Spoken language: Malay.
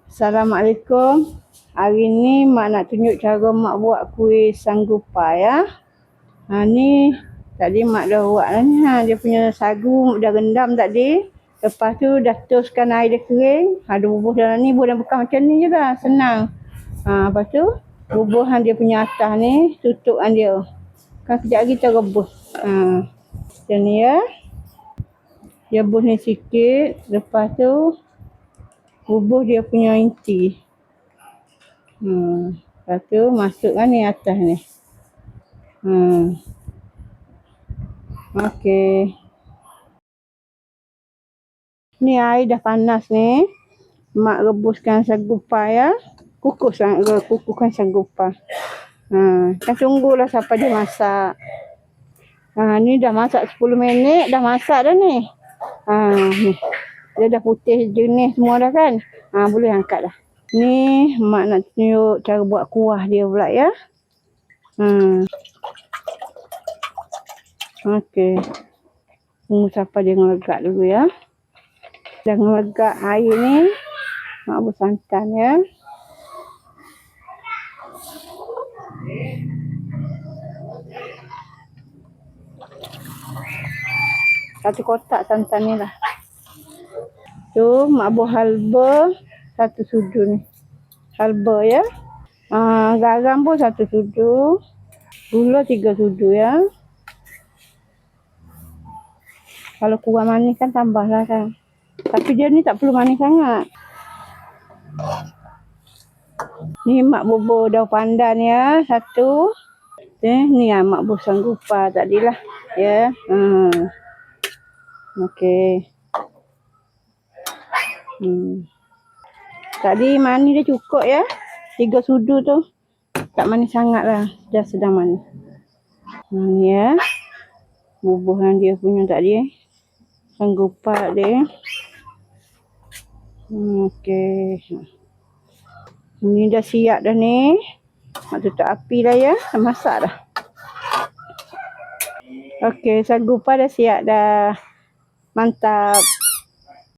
Assalamualaikum. Hari ni mak nak tunjuk cara mak buat kuih sanggupa ya. Ni tadi mak dah buat dah ni. Dia punya sagu dah rendam tadi. Lepas tu dah toskan air dia kering. Ada bubuh dalam ni, bubuh bukan macam ni je lah. Senang. Lepas tu bubuhan dia punya atas ni, tutupkan dia. Kan kejap lagi kita rebus. Macam ni ya. Dia rebus ni sikit. Lepas tu bubuh dia punya inti. Lepas tu masukkan ni atas ni. Okey. Ni air dah panas ni. Mak rebuskan sanggupa ya. Kukuskan sanggupa. Kan tunggulah sampai dia masak. Ni dah masak 10 minit. Dah masak dah ni. Ni. Dia dah putih jenis semua dah kan. Boleh angkat dah. Ni mak nak tunjuk cara buat kuah dia pula ya. Okey. Tunggu sampai dia melegak dulu ya. Dah melegak air ni, mak buat santan ya. Satu kotak santan ni lah. Tu mak buat halba 1 sudu ni. Halba ya. Garam pun 1 sudu. Gula 3 sudu ya. Kalau kurang manis kan tambahlah kan. Tapi dia ni tak perlu manis sangat. Ni mak bubur daun pandan ya. 1. Ni mak bubur sanggupa tadilah. Ya. Okey. Tadi manis dia cukup ya. 3 sudu tu. Tak manis sangat lah. Dah sedang manis. Ni ya. Bubuhan dia punya tadi. Sanggupa dia. Okey. Ni dah siap dah ni. Mak tutup api dah ya. Dah masak dah. Okey, sanggupa dah siap dah. Mantap.